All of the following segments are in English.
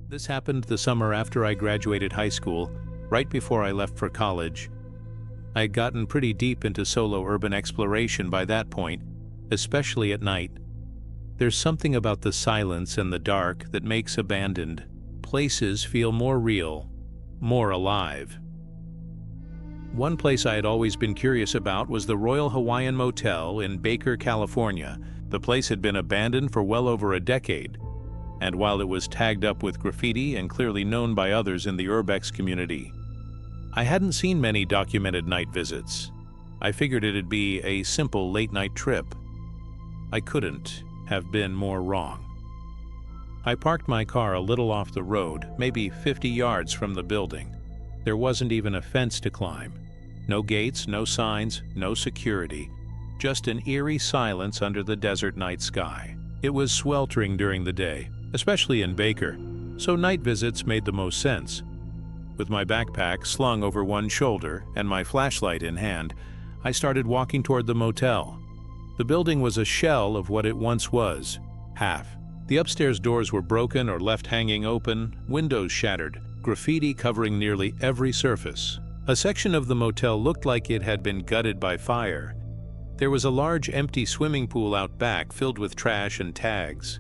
This happened the summer after I graduated high school, right before I left for college. I had gotten pretty deep into solo urban exploration by that point, especially at night. There's something about the silence and the dark that makes abandoned places feel more real, more alive. One place I had always been curious about was the Royal Hawaiian Motel in Baker, California. The place had been abandoned for well over a decade, and while it was tagged up with graffiti and clearly known by others in the urbex community, I hadn't seen many documented night visits. I figured it'd be a simple late-night trip. I couldn't have been more wrong. I parked my car a little off the road, maybe 50 yards from the building. There wasn't even a fence to climb. No gates, no signs, no security. Just an eerie silence under the desert night sky. It was sweltering during the day, especially in Baker, so night visits made the most sense. With my backpack slung over one shoulder and my flashlight in hand, I started walking toward the motel. The building was a shell of what it once was, half. The upstairs doors were broken or left hanging open, windows shattered, graffiti covering nearly every surface. A section of the motel looked like it had been gutted by fire. There was a large empty swimming pool out back filled with trash and tags.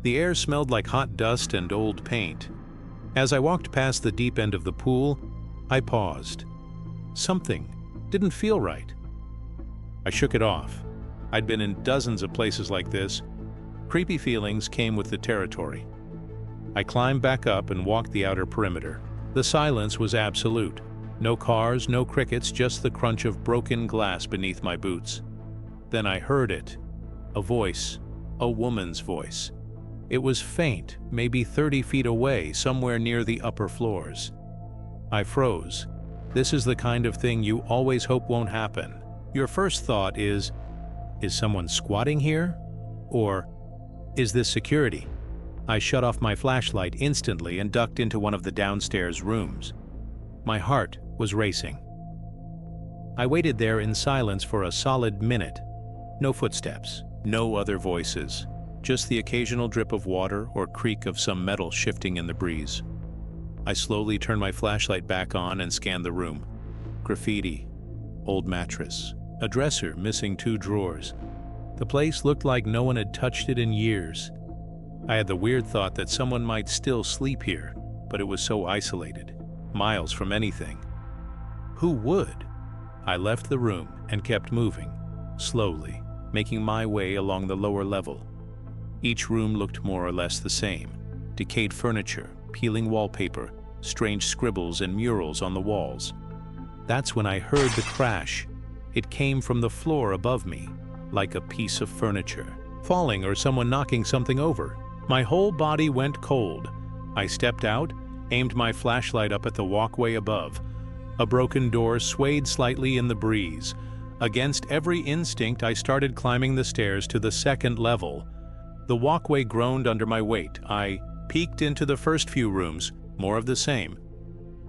The air smelled like hot dust and old paint. As I walked past the deep end of the pool, I paused. Something didn't feel right. I shook it off. I'd been in dozens of places like this. Creepy feelings came with the territory. I climbed back up and walked the outer perimeter. The silence was absolute. No cars, no crickets, just the crunch of broken glass beneath my boots. Then I heard it. A voice. A woman's voice. It was faint, maybe 30 feet away, somewhere near the upper floors. I froze. This is the kind of thing you always hope won't happen. Your first thought is someone squatting here? Or, is this security? I shut off my flashlight instantly and ducked into one of the downstairs rooms. My heart was racing. I waited there in silence for a solid minute. No footsteps, no other voices. Just the occasional drip of water or creak of some metal shifting in the breeze. I slowly turned my flashlight back on and scanned the room. Graffiti, old mattress, a dresser missing 2 drawers. The place looked like no one had touched it in years. I had the weird thought that someone might still sleep here, but it was so isolated, miles from anything. Who would? I left the room and kept moving, slowly, making my way along the lower level. Each room looked more or less the same. Decayed furniture, peeling wallpaper, strange scribbles and murals on the walls. That's when I heard the crash. It came from the floor above me, like a piece of furniture, falling or someone knocking something over. My whole body went cold. I stepped out, aimed my flashlight up at the walkway above. A broken door swayed slightly in the breeze. Against every instinct, I started climbing the stairs to the 2nd level. The walkway groaned under my weight. I peeked into the first few rooms, more of the same.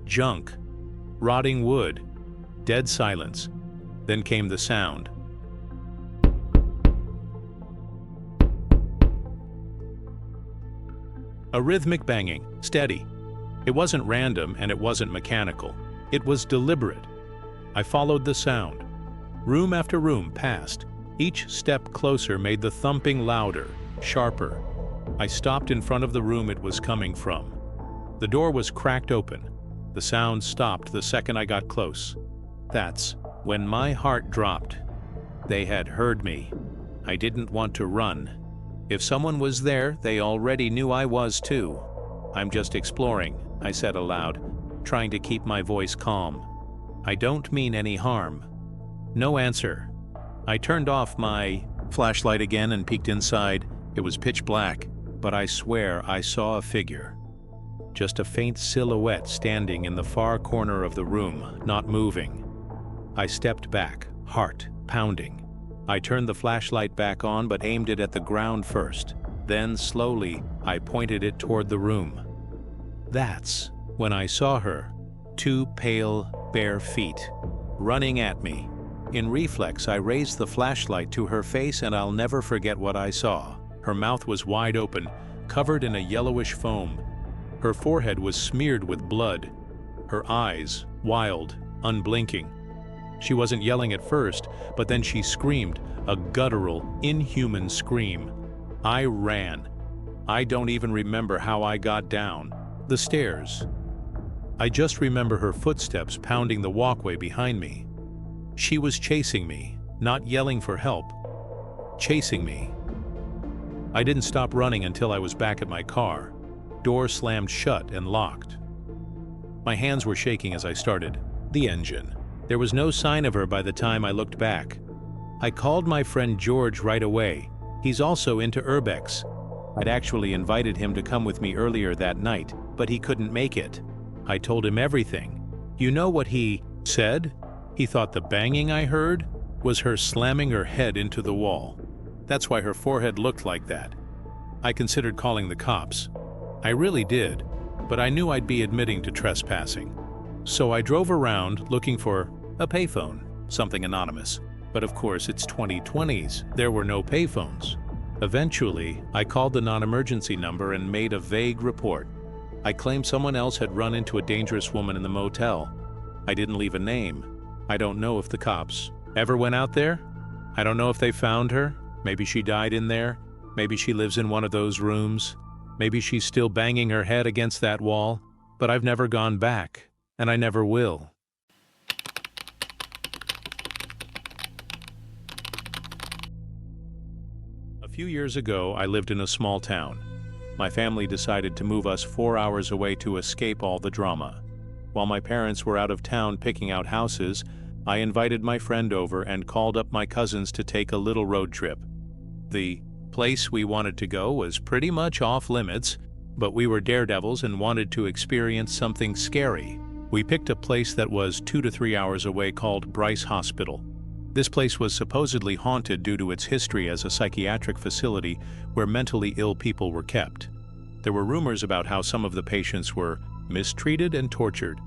Junk, rotting wood, dead silence. Then came the sound. A rhythmic banging, steady. It wasn't random and it wasn't mechanical. It was deliberate. I followed the sound. Room after room passed. Each step closer made the thumping louder, sharper. I stopped in front of the room it was coming from. The door was cracked open. The sound stopped the second I got close. That's when my heart dropped. They had heard me. I didn't want to run. If someone was there, they already knew I was too. I'm just exploring, I said aloud, trying to keep my voice calm. I don't mean any harm. No answer. I turned off my flashlight again and peeked inside. It was pitch black, but I swear I saw a figure. Just a faint silhouette standing in the far corner of the room, not moving. I stepped back, heart pounding. I turned the flashlight back on but aimed it at the ground first. Then, slowly, I pointed it toward the room. That's when I saw her, 2 pale, bare feet, running at me. In reflex, I raised the flashlight to her face and I'll never forget what I saw. Her mouth was wide open, covered in a yellowish foam. Her forehead was smeared with blood, her eyes wild, unblinking. She wasn't yelling at first, but then she screamed, a guttural, inhuman scream. I ran. I don't even remember how I got down the stairs. I just remember her footsteps pounding the walkway behind me. She was chasing me, not yelling for help. Chasing me. I didn't stop running until I was back at my car. Door slammed shut and locked. My hands were shaking as I started the engine. There was no sign of her by the time I looked back. I called my friend George right away. He's also into urbex. I'd actually invited him to come with me earlier that night, but he couldn't make it. I told him everything. You know what he said? He thought the banging I heard was her slamming her head into the wall. That's why her forehead looked like that. I considered calling the cops. I really did, but I knew I'd be admitting to trespassing. So I drove around looking for a payphone, something anonymous. But of course, it's 2020s. There were no payphones. Eventually, I called the non-emergency number and made a vague report. I claimed someone else had run into a dangerous woman in the motel. I didn't leave a name. I don't know if the cops ever went out there. I don't know if they found her. Maybe she died in there. Maybe she lives in one of those rooms. Maybe she's still banging her head against that wall. But I've never gone back, and I never will. A few years ago, I lived in a small town. My family decided to move us 4 hours away to escape all the drama. While my parents were out of town picking out houses, I invited my friend over and called up my cousins to take a little road trip. The place we wanted to go was pretty much off limits, but we were daredevils and wanted to experience something scary. We picked a place that was 2 to 3 hours away called Bryce Hospital. This place was supposedly haunted due to its history as a psychiatric facility where mentally ill people were kept. There were rumors about how some of the patients were mistreated and tortured.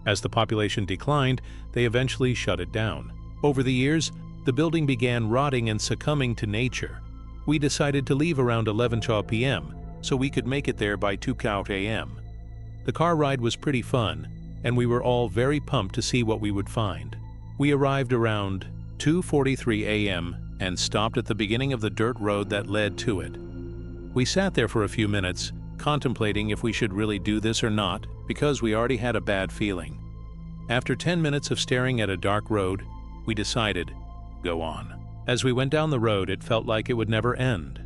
As the population declined, they eventually shut it down. Over the years, the building began rotting and succumbing to nature. We decided to leave around 11:12 p.m. so we could make it there by 2 a.m. The car ride was pretty fun, and we were all very pumped to see what we would find. We arrived around 2:43 a.m. and stopped at the beginning of the dirt road that led to it. We sat there for a few minutes, contemplating if we should really do this or not, because we already had a bad feeling. After 10 minutes of staring at a dark road, we decided, go on. As we went down the road, it felt like it would never end.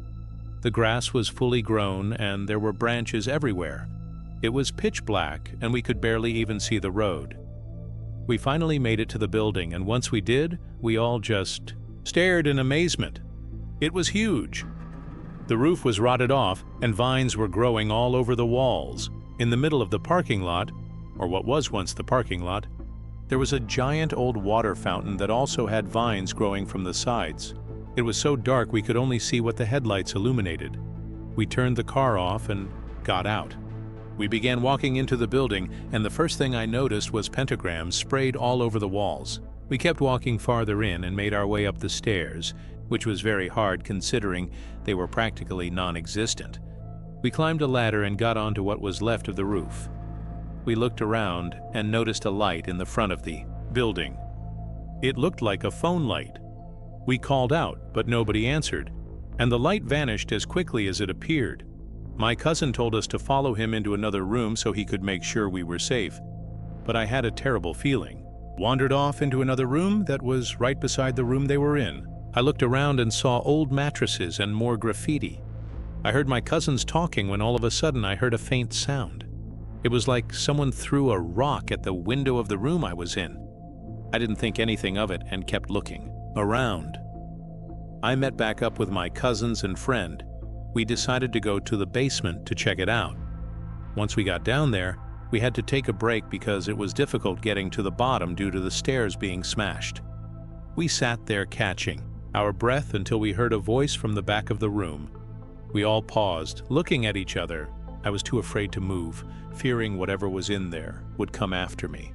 The grass was fully grown and there were branches everywhere. It was pitch black and we could barely even see the road. We finally made it to the building, and once we did, we all just stared in amazement. It was huge. The roof was rotted off and vines were growing all over the walls. In the middle of the parking lot, or what was once the parking lot, there was a giant old water fountain that also had vines growing from the sides. It was so dark we could only see what the headlights illuminated. We turned the car off and got out. We began walking into the building, and the first thing I noticed was pentagrams sprayed all over the walls. We kept walking farther in and made our way up the stairs, which was very hard considering they were practically non-existent. We climbed a ladder and got onto what was left of the roof. We looked around and noticed a light in the front of the building. It looked like a phone light. We called out, but nobody answered, and the light vanished as quickly as it appeared. My cousin told us to follow him into another room so he could make sure we were safe. But I had a terrible feeling. Wandered off into another room that was right beside the room they were in. I looked around and saw old mattresses and more graffiti. I heard my cousins talking when all of a sudden I heard a faint sound. It was like someone threw a rock at the window of the room I was in. I didn't think anything of it and kept looking around. I met back up with my cousins and friend. We decided to go to the basement to check it out. Once we got down there, we had to take a break because it was difficult getting to the bottom due to the stairs being smashed. We sat there catching our breath until we heard a voice from the back of the room. We all paused, looking at each other. I was too afraid to move, fearing whatever was in there would come after me.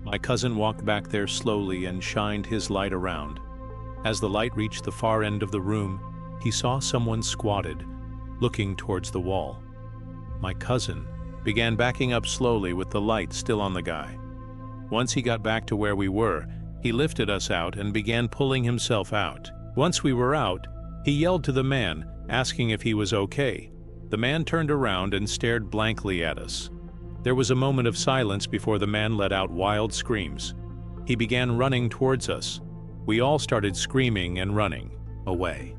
My cousin walked back there slowly and shined his light around. As the light reached the far end of the room, he saw someone squatted, looking towards the wall. my cousin, began backing up slowly with the light still on the guy. Once he got back to where we were, he lifted us out and began pulling himself out. Once we were out, he yelled to the man, asking if he was okay. The man turned around and stared blankly at us. There was a moment of silence before the man let out wild screams. He began running towards us. We all started screaming and running away.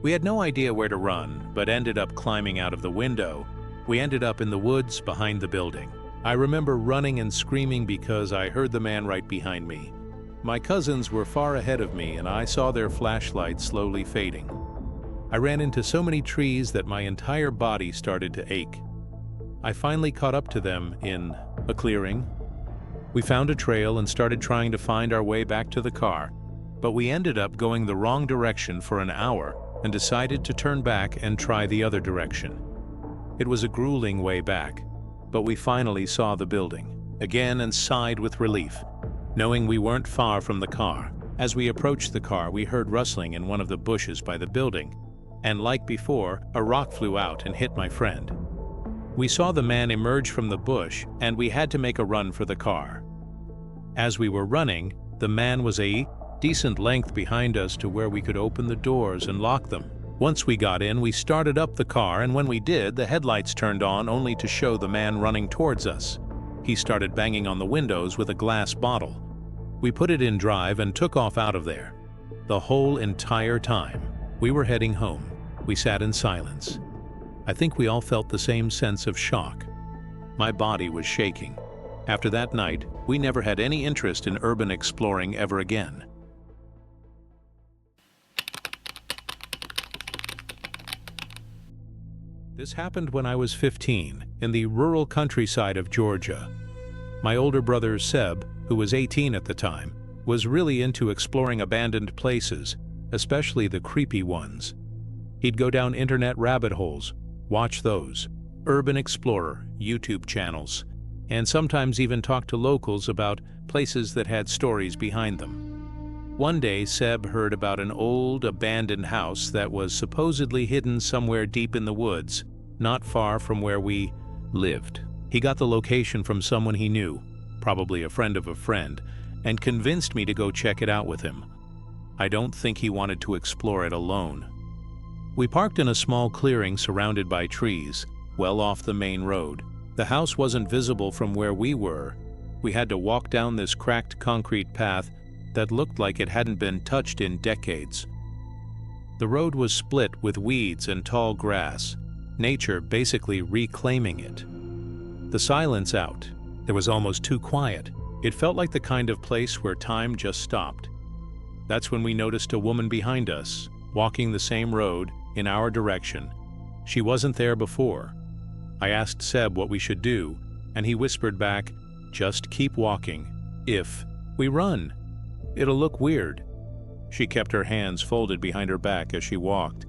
We had no idea where to run, but ended up climbing out of the window. We ended up in the woods behind the building. I remember running and screaming because I heard the man right behind me. My cousins were far ahead of me and I saw their flashlights slowly fading. I ran into so many trees that my entire body started to ache. I finally caught up to them in a clearing. We found a trail and started trying to find our way back to the car, but we ended up going the wrong direction for an hour and decided to turn back and try the other direction. It was a grueling way back, but we finally saw the building again and sighed with relief, knowing we weren't far from the car. As we approached the car, we heard rustling in one of the bushes by the building, and like before, a rock flew out and hit my friend. We saw the man emerge from the bush, and we had to make a run for the car. As we were running, the man was a decent length behind us to where we could open the doors and lock them. Once we got in, we started up the car, and when we did, the headlights turned on only to show the man running towards us. He started banging on the windows with a glass bottle. We put it in drive and took off out of there. The whole entire time, we were heading home. We sat in silence. I think we all felt the same sense of shock. My body was shaking. After that night, we never had any interest in urban exploring ever again. This happened when I was 15, in the rural countryside of Georgia. My older brother Seb, who was 18 at the time, was really into exploring abandoned places, especially the creepy ones. He'd go down internet rabbit holes, watch those, Urban Explorer, YouTube channels, and sometimes even talk to locals about places that had stories behind them. One day, Seb heard about an old, abandoned house that was supposedly hidden somewhere deep in the woods, not far from where we lived. He got the location from someone he knew, probably a friend of a friend, and convinced me to go check it out with him. I don't think he wanted to explore it alone. We parked in a small clearing surrounded by trees, well off the main road. The house wasn't visible from where we were. We had to walk down this cracked concrete path that looked like it hadn't been touched in decades. The road was split with weeds and tall grass, nature basically reclaiming it. The silence out. There was almost too quiet. It felt like the kind of place where time just stopped. That's when we noticed a woman behind us, walking the same road in our direction. She wasn't there before. I asked Seb what we should do, and he whispered back, "Just keep walking. If we run, it'll look weird." She kept her hands folded behind her back as she walked,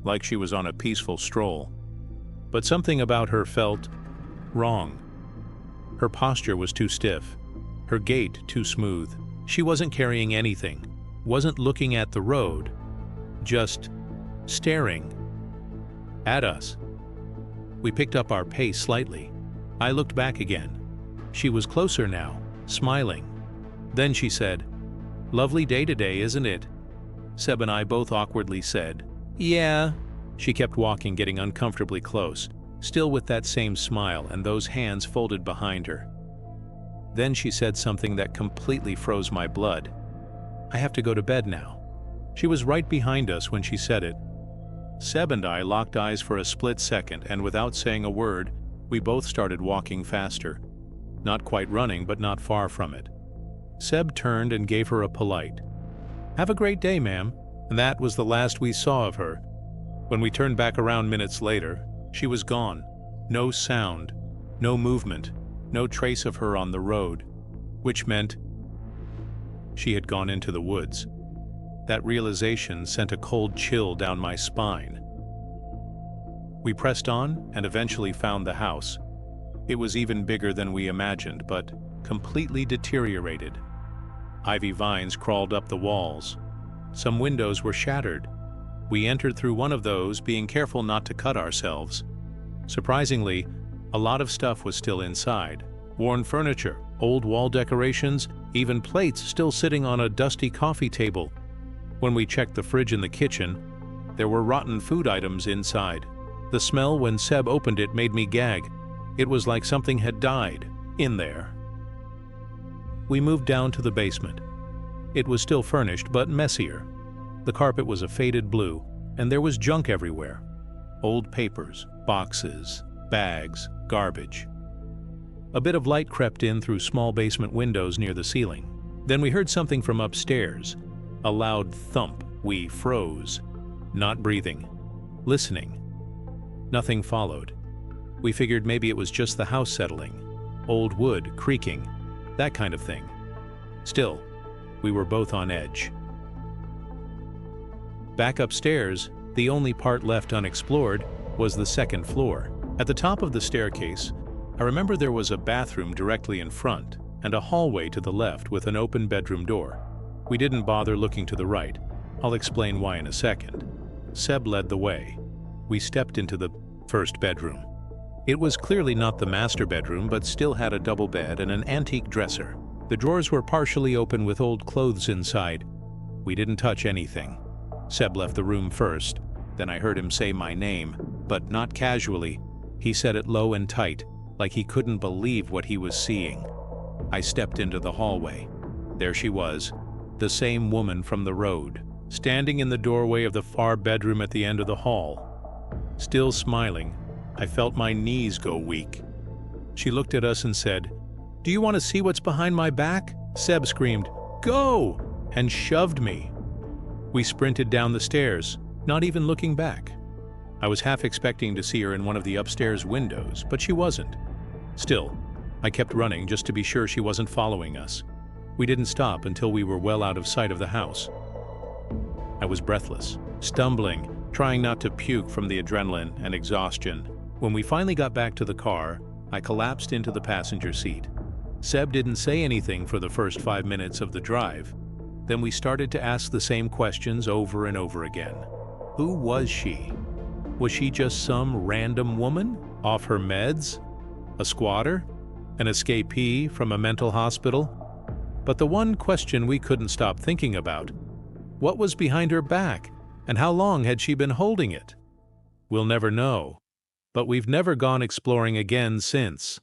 like she was on a peaceful stroll. But something about her felt wrong. Her posture was too stiff, her gait too smooth. She wasn't carrying anything, wasn't looking at the road, just staring at us. We picked up our pace slightly. I looked back again. She was closer now, smiling. Then she said, "Lovely day today, isn't it?" Seb and I both awkwardly said, "Yeah." She kept walking, getting uncomfortably close, still with that same smile and those hands folded behind her. Then she said something that completely froze my blood. "I have to go to bed now." She was right behind us when she said it. Seb and I locked eyes for a split second, and without saying a word, we both started walking faster. Not quite running, but not far from it. Seb turned and gave her a polite, "Have a great day, ma'am," and that was the last we saw of her. When we turned back around minutes later, she was gone. No sound, no movement, no trace of her on the road, which meant she had gone into the woods. That realization sent a cold chill down my spine. We pressed on and eventually found the house. It was even bigger than we imagined, but completely deteriorated. Ivy vines crawled up the walls. Some windows were shattered. We entered through one of those, being careful not to cut ourselves. Surprisingly, a lot of stuff was still inside. Worn furniture, old wall decorations, even plates still sitting on a dusty coffee table. When we checked the fridge in the kitchen, there were rotten food items inside. The smell when Seb opened it made me gag. It was like something had died in there. We moved down to the basement. It was still furnished, but messier. The carpet was a faded blue, and there was junk everywhere. Old papers, boxes, bags, garbage. A bit of light crept in through small basement windows near the ceiling. Then we heard something from upstairs. A loud thump. We froze, not breathing, listening. Nothing followed. We figured maybe it was just the house settling, old wood creaking, that kind of thing. Still, we were both on edge. Back upstairs, the only part left unexplored was the second floor. At the top of the staircase, I remember there was a bathroom directly in front and a hallway to the left with an open bedroom door. We didn't bother looking to the right. I'll explain why in a second. Seb led the way. We stepped into the first bedroom. It was clearly not the master bedroom, but still had a double bed and an antique dresser. The drawers were partially open with old clothes inside. We didn't touch anything. Seb left the room first. Then I heard him say my name, but not casually. He said it low and tight, like he couldn't believe what he was seeing. I stepped into the hallway. There she was, the same woman from the road, standing in the doorway of the far bedroom at the end of the hall. Still smiling, I felt my knees go weak. She looked at us and said, "Do you want to see what's behind my back?" Seb screamed, "Go!" and shoved me. We sprinted down the stairs, not even looking back. I was half expecting to see her in one of the upstairs windows, but she wasn't. Still, I kept running just to be sure she wasn't following us. We didn't stop until we were well out of sight of the house. I was breathless, stumbling, trying not to puke from the adrenaline and exhaustion. When we finally got back to the car, I collapsed into the passenger seat. Seb didn't say anything for the first 5 minutes of the drive. Then we started to ask the same questions over and over again. Who was she? Was she just some random woman off her meds? A squatter? An escapee from a mental hospital? But the one question we couldn't stop thinking about: what was behind her back, and how long had she been holding it? We'll never know, but we've never gone exploring again since.